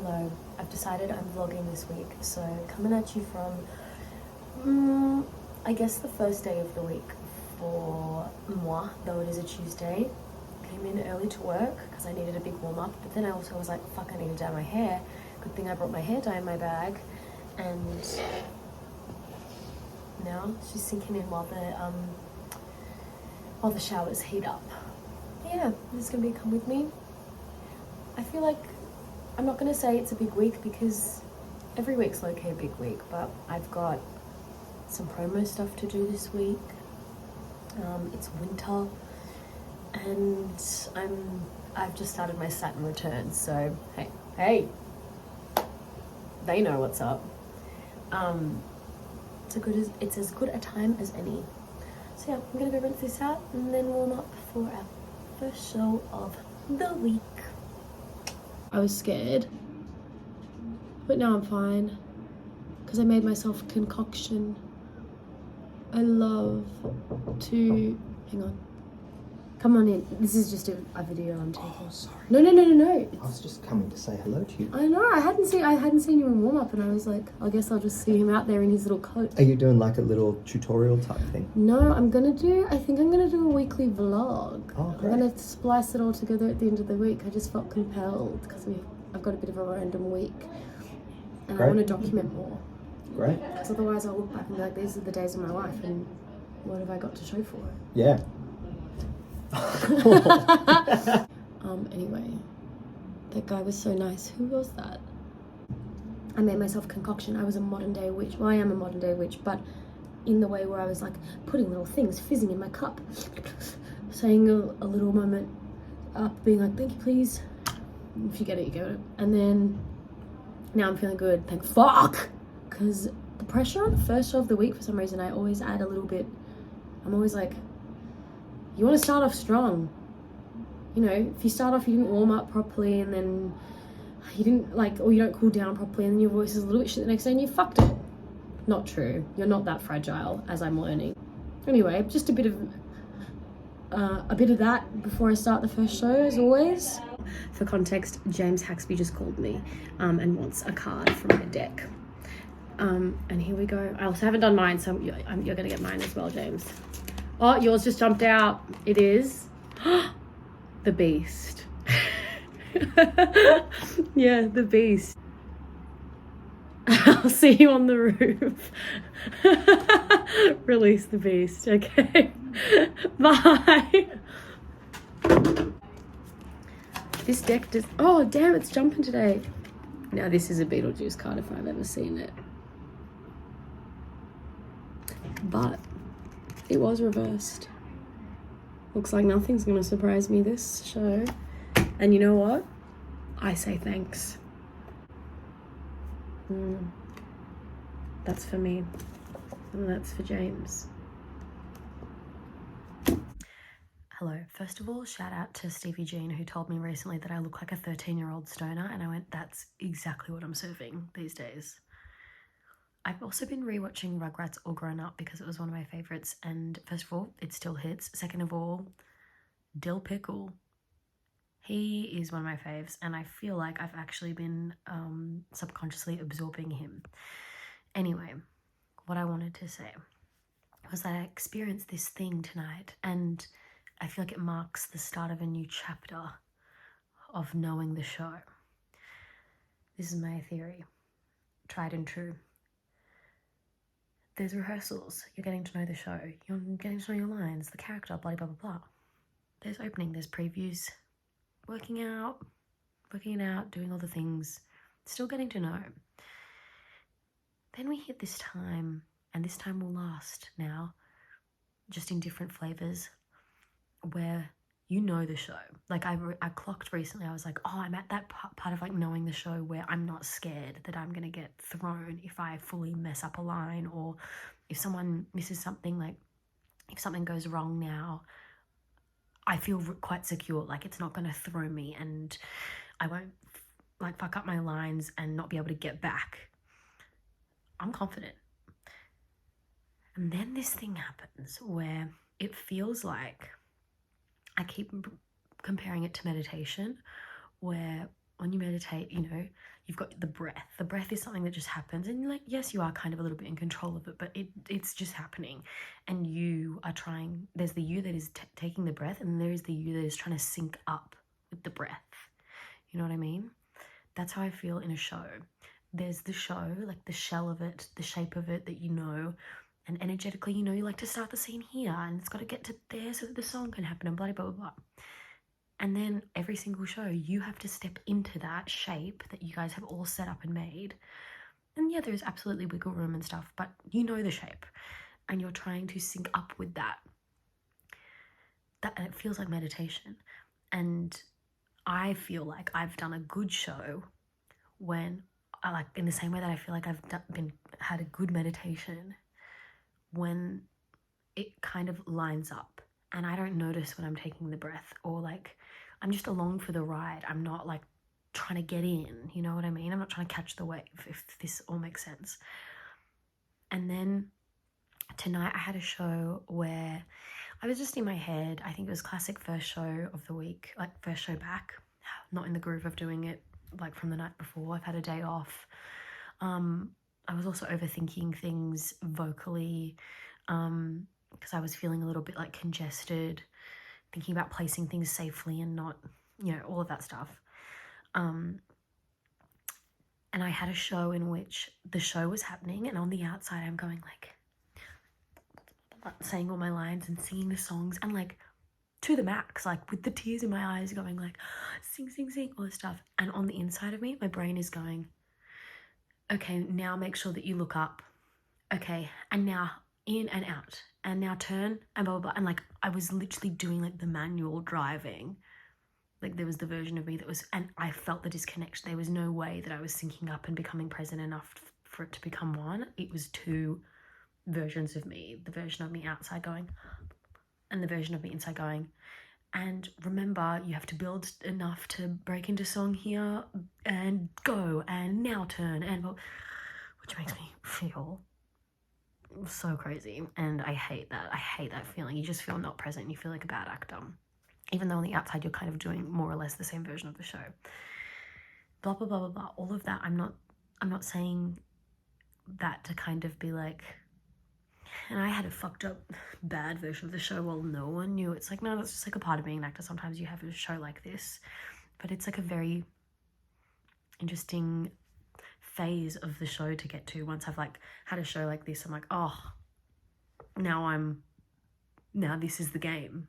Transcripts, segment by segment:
Hello, I've decided I'm vlogging this week, so coming at you from, I guess the first day of the week for moi, though it is a Tuesday. Came in early to work because I needed a big warm up, but then I also was like, fuck, I need to dye my hair. Good thing I brought my hair dye in my bag, and now she's sinking in while the showers heat up. But yeah, this is gonna be come with me. I feel like I'm not gonna say it's a big week because every week's low-key a big week, but I've got some promo stuff to do this week. It's winter, and I've just started my Saturn returns, so hey, they know what's up. It's as good a time as any. So yeah, I'm gonna go rinse this out and then warm up for our first show of the week. I was scared, but now I'm fine because I made myself a concoction. I love to, hang on, come on in. This is just a video I'm taking. Oh, sorry. No. I was just coming to say hello to you. I know, I hadn't seen you in warm up, and I was like, I guess I'll just see him out there in his little coat. Are you doing like a little tutorial type thing? No, I think I'm gonna do a weekly vlog. Oh, great. I'm gonna splice it all together at the end of the week. I just felt compelled because I've got a bit of a random week, and Great. I want to document more. Great. Because otherwise I'll look back and be like, these are the days of my life, and what have I got to show for it? Yeah. Anyway, that guy was so nice. Who was that? I made myself a concoction. I was a modern day witch. Well, I am a modern day witch, but in the way where I was like putting little things fizzing in my cup, saying a little moment up, being like, thank you, please. If you get it, you get it. And then now I'm feeling good. Thank fuck. Because the pressure on the first show of the week, for some reason, I always add a little bit. I'm always like, you want to start off strong. You know, if you start off, you didn't warm up properly, and then you didn't or you don't cool down properly, and then your voice is a little bit shit the next day, and you fucked it. Not true. You're not that fragile, as I'm learning. Anyway, just a bit of that before I start the first show, as always. For context, James Haxby just called me and wants a card from my deck. And here we go. I also haven't done mine, so you're gonna get mine as well, James. Oh, yours just jumped out. It is the Beast. Yeah, the Beast. I'll see you on the roof. Release the Beast. Okay. Bye. This deck does. Oh, damn, it's jumping today. Now, this is a Beetlejuice card if I've ever seen it. But it was reversed. Looks like nothing's gonna surprise me this show. And you know what? I say thanks. That's for me. And that's for James. Hello. First of all, shout out to Stevie Jean, who told me recently that I look like a 13-year-old stoner, and I went, that's exactly what I'm serving these days. I've also been rewatching Rugrats All Grown Up because it was one of my favorites, and first of all, it still hits. Second of all, Dill Pickle. He is one of my faves, and I feel like I've actually been subconsciously absorbing him. Anyway, what I wanted to say was that I experienced this thing tonight, and I feel like it marks the start of a new chapter of knowing the show. This is my theory, tried and true. There's rehearsals, you're getting to know the show, you're getting to know your lines, the character, blah, blah, blah, blah. There's opening, there's previews, working it out, doing all the things, still getting to know. Then we hit this time, and this time will last now, just in different flavors, where you know the show. Like I clocked recently, I was like, oh, I'm at that part of like knowing the show where I'm not scared that I'm gonna get thrown if I fully mess up a line, or if someone misses something, like if something goes wrong now, I feel quite secure, like it's not gonna throw me and I won't like fuck up my lines and not be able to get back. I'm confident. And then this thing happens where it feels like, I keep comparing it to meditation, where when you meditate, you know, you've got the breath. The breath is something that just happens, and like, yes, you are kind of a little bit in control of it, but it's just happening, and you are trying. There's the you that is taking the breath, and there is the you that is trying to sync up with the breath. You know what I mean? That's how I feel in a show. There's the show, like the shell of it, the shape of it that you know, and energetically, you know, you like to start the scene here, and it's got to get to there so that the song can happen, and blah blah blah blah. And then every single show, you have to step into that shape that you guys have all set up and made. And yeah, there's absolutely wiggle room and stuff, but you know the shape, and you're trying to sync up with that. And it feels like meditation. And I feel like I've done a good show when I, like, in the same way that I feel like I've had a good meditation when it kind of lines up, and I don't notice when I'm taking the breath, or like I'm just along for the ride. I'm not like trying to get in, you know what I mean? I'm not trying to catch the wave, if this all makes sense. And then tonight I had a show where I was just in my head. I think it was classic first show of the week, like first show back, not in the groove of doing it like from the night before. I've had a day off. I was also overthinking things vocally, because I was feeling a little bit like congested, thinking about placing things safely and not, you know, all of that stuff. And I had a show in which the show was happening, and on the outside I'm going like saying all my lines and singing the songs, and like to the max, like with the tears in my eyes, going like sing, sing, sing, all this stuff. And on the inside of me, my brain is going, okay, now make sure that you look up. Okay, and now in and out, and now turn, and blah, blah, blah. And like, I was literally doing like the manual driving. Like there was the version of me that was, and I felt the disconnection. There was no way that I was syncing up and becoming present enough for it to become one. It was two versions of me, the version of me outside going, and the version of me inside going. And remember, you have to build enough to break into song here, and go, and now turn, and which makes me feel so crazy. And I hate that feeling. You just feel not present. You feel like a bad actor, even though on the outside you're kind of doing more or less the same version of the show. Blah blah blah blah blah. All of that. I'm not saying that to kind of be like, and I had a fucked up bad version of the show. Well, no one knew. It's like, no, that's just like a part of being an actor. Sometimes you have a show like this, but it's like a very interesting phase of the show to get to. Once I've like had a show like this, I'm like, oh, now this is the game.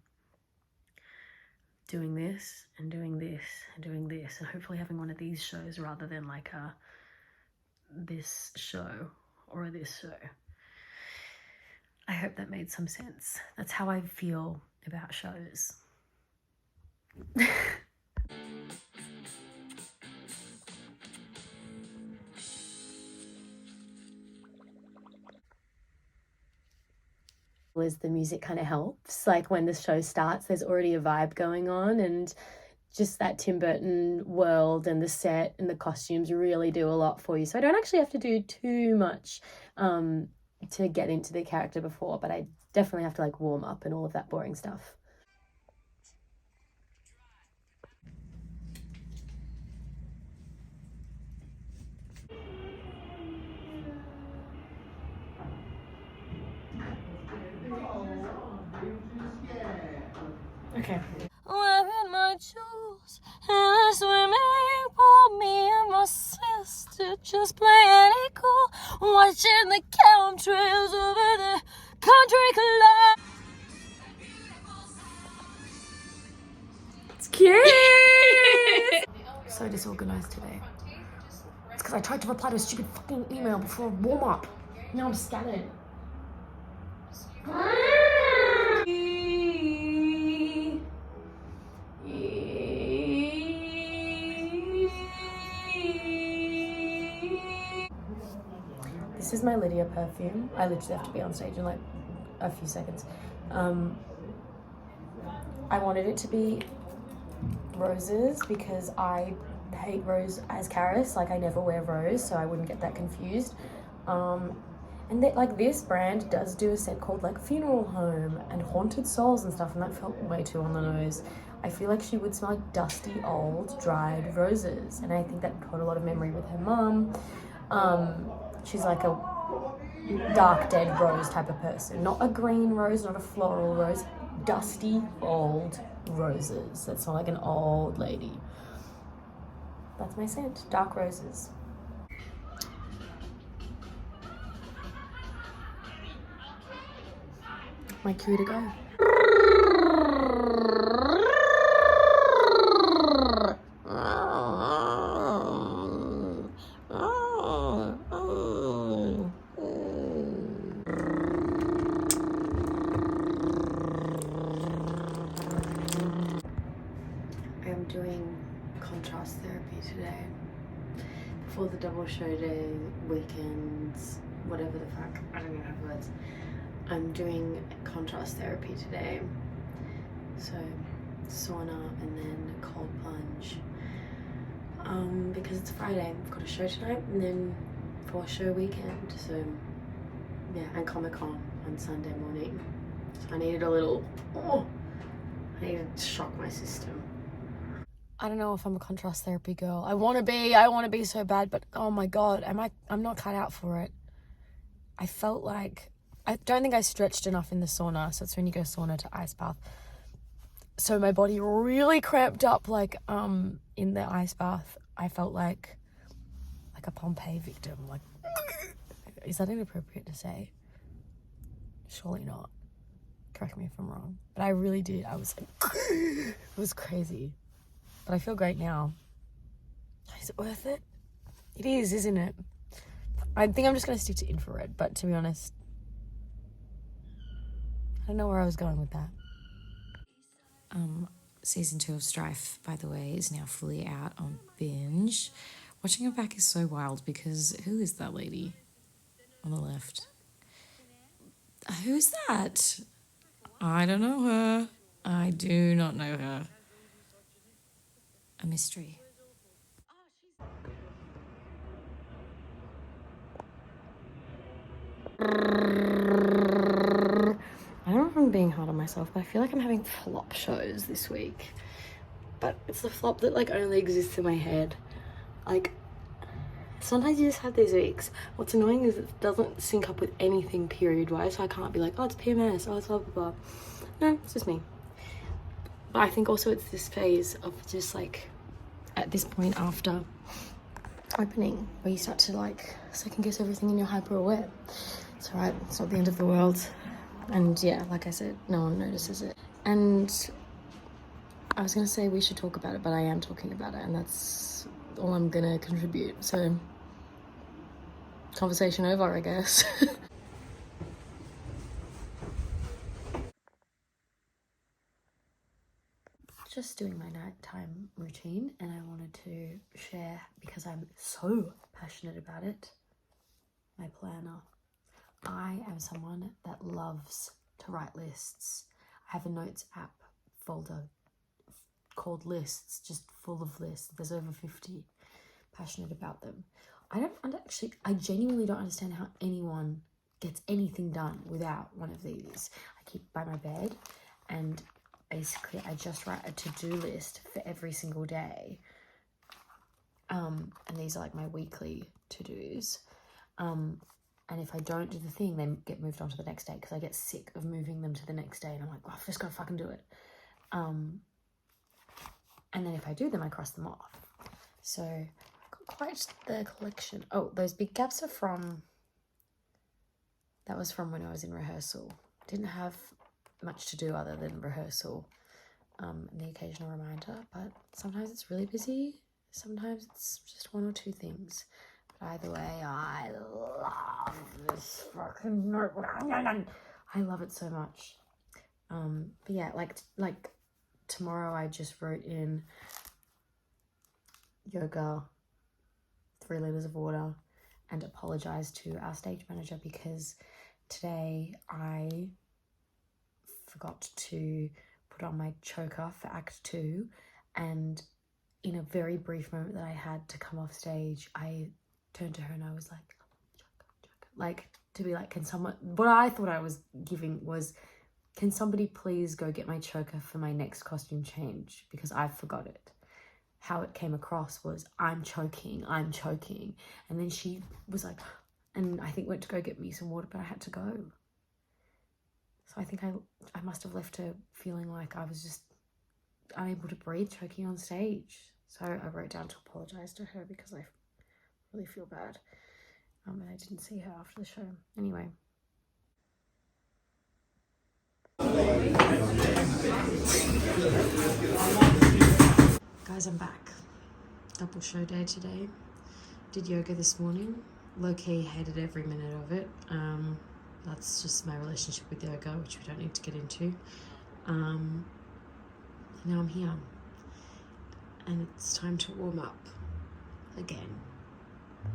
Doing this and doing this and doing this, and hopefully having one of these shows rather than like this show or this show. I hope that made some sense. That's how I feel about shows. Was the music kind of helps. Like when the show starts, there's already a vibe going on, and just that Tim Burton world and the set and the costumes really do a lot for you. So I don't actually have to do too much to get into the character before, but I definitely have to like warm up and all of that boring stuff. Okay. Wearing my jewels in a swimming pool, me and my sister just playing it cool, watching the chemtrails over the country club. It's cute. So disorganized today. It's because I tried to reply to a stupid fucking email before warm up. Now I'm scattered. This is my Lydia perfume. I literally have to be on stage in like a few seconds. I wanted it to be roses because I hate rose as Karis. Like I never wear rose, so I wouldn't get that confused. And that, like, this brand does do a set called like Funeral Home and Haunted Souls and stuff, and that felt way too on the nose. I feel like she would smell like dusty old dried roses, and I think that would hold a lot of memory with her mum. She's like a dark dead rose type of person, not a green rose, not a floral rose, dusty old roses that smell like an old lady. That's my scent, dark roses. My cue to go. I am doing contrast therapy today. Before the double show day, weekends, whatever the fuck, I don't even have words. I'm doing contrast therapy today. So sauna and then cold plunge. Because it's Friday, I've got a show tonight and then 4-show weekend. So yeah, and Comic-Con on Sunday morning. So I needed a little, I needed to shock my system. I don't know if I'm a contrast therapy girl. I want to be so bad, but oh my God, I'm not cut out for it. I felt like, I don't think I stretched enough in the sauna. So it's when you go sauna to ice bath. So my body really cramped up, like, in the ice bath. I felt like a Pompeii victim. Like, is that inappropriate to say? Surely not. Correct me if I'm wrong. But I really did. I was like, it was crazy. But I feel great now. Is it worth it? It is, isn't it? I think I'm just going to stick to infrared. But to be honest, I don't know where I was going with that. Season 2 of Strife, by the way, is now fully out on binge. Watching it back is so wild because who is that lady on the left? Who's that? I don't know her. I do not know her. A mystery. I don't know if I'm being hard on myself, but I feel like I'm having flop shows this week. But it's the flop that like only exists in my head. Like, sometimes you just have these weeks. What's annoying is it doesn't sync up with anything period-wise, so I can't be like, oh, it's PMS, oh, it's blah, blah, blah. No, it's just me. But I think also it's this phase of just like, at this point after opening, where you start to like second guess everything and you're hyper aware. It's alright, it's not the end of the world. And yeah, like I said, no one notices it. And I was gonna say we should talk about it, but I am talking about it, and that's all I'm gonna contribute. So, conversation over, I guess. Just doing my nighttime routine, and I wanted to share, because I'm so passionate about it, my planner. I am someone that loves to write lists. I have a notes app folder called lists, just full of lists. There's over 50. Passionate about them. I genuinely don't understand how anyone gets anything done without one of these. I keep it by my bed, and basically I just write a to-do list for every single day. And these are like my weekly to-dos. And if I don't do the thing, they get moved on to the next day because I get sick of moving them to the next day, and I'm like, oh, I've just got to fucking do it. And then if I do them, I cross them off. So I've got quite the collection. Oh, those big gaps are that was from when I was in rehearsal. Didn't have much to do other than rehearsal, and the occasional reminder, but sometimes it's really busy. Sometimes it's just one or two things. Either way, I love this fucking notebook. I love it so much. But yeah, like tomorrow I just wrote in yoga, 3 liters of water, and apologized to our stage manager because today I forgot to put on my choker for Act 2, and in a very brief moment that I had to come off stage, I turned to her and I was like, choker. Like, to be like, can someone, what I thought I was giving was, can somebody please go get my choker for my next costume change because I forgot it. How it came across was, I'm choking. And then she was like, and I think went to go get me some water, but I had to go. So I think I must have left her feeling like I was just unable to breathe, choking on stage. So I wrote down to apologise to her because I really feel bad. And I didn't see her after the show. Anyway. Guys, I'm back. Double show day today. Did yoga this morning. Low-key hated every minute of it. That's just my relationship with yoga, which we don't need to get into. Now I'm here. And it's time to warm up again.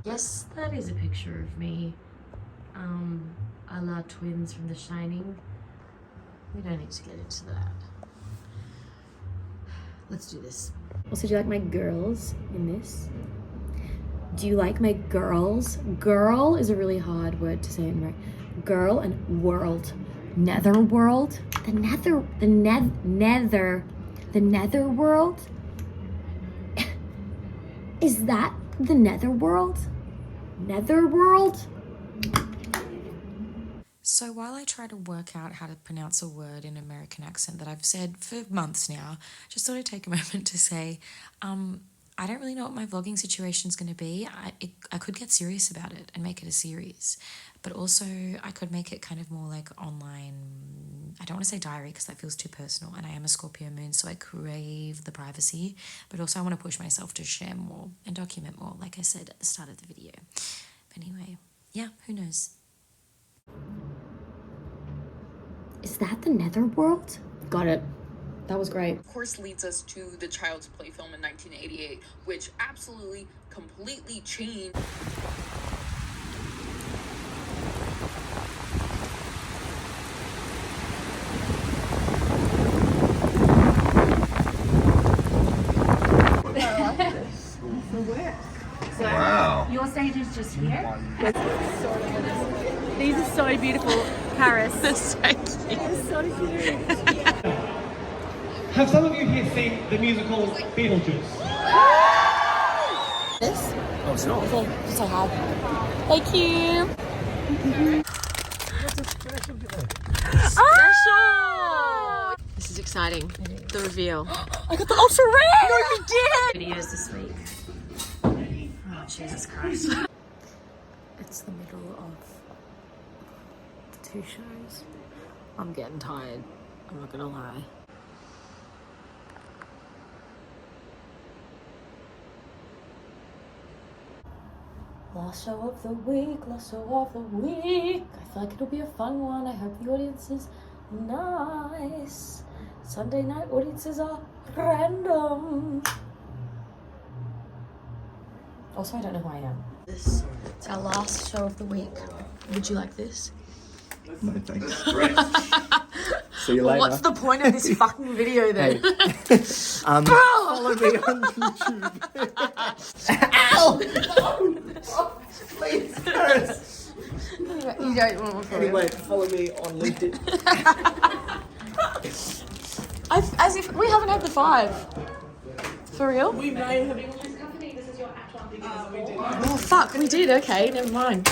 Yes, that is a picture of me. A la twins from The Shining. We don't need to get into that. Let's do this. Also, do you like my girls in this? Do you like my girls? Girl is a really hard word to say in right. Girl and world. Netherworld? The netherworld? Is that the netherworld? Netherworld? So while I try to work out how to pronounce a word in American accent that I've said for months now, just thought I'd take a moment to say, I don't really know what my vlogging situation is going to be. I could get serious about it and make it a series, but also I could make it kind of more like online. I don't want to say diary because that feels too personal, and I am a Scorpio moon, so I crave the privacy, but also I want to push myself to share more and document more, like I said at the start of the video. But anyway, yeah, who knows? Is that the netherworld? Got it. That was great. Of course, leads us to the Child's Play film in 1988, which absolutely, completely changed. Wow. Your stage is just here. These are so beautiful. Paris. Have some of you here seen the musical Beetlejuice? This? Oh, it's not. Okay, yes I have. Thank you. Special! This is exciting. The reveal. I got the ultra rare! No, you did! Videos this week. Oh, Jesus Christ. It's the middle of the 2 shows. I'm getting tired. I'm not gonna lie. Last show of the week, last show of the week. I feel like it'll be a fun one. I hope the audience is nice. Sunday night audiences are random. Also, I don't know who I am. It's our last show of the week. Would you like this? No, thanks. See you later. What's the point of this fucking video then? Follow me on YouTube. Ow! Please, Paris. You don't want to Anyway, follow me on LinkedIn. As if we haven't had the 5. For real? We may have. Oh fuck, we did. Okay, never mind.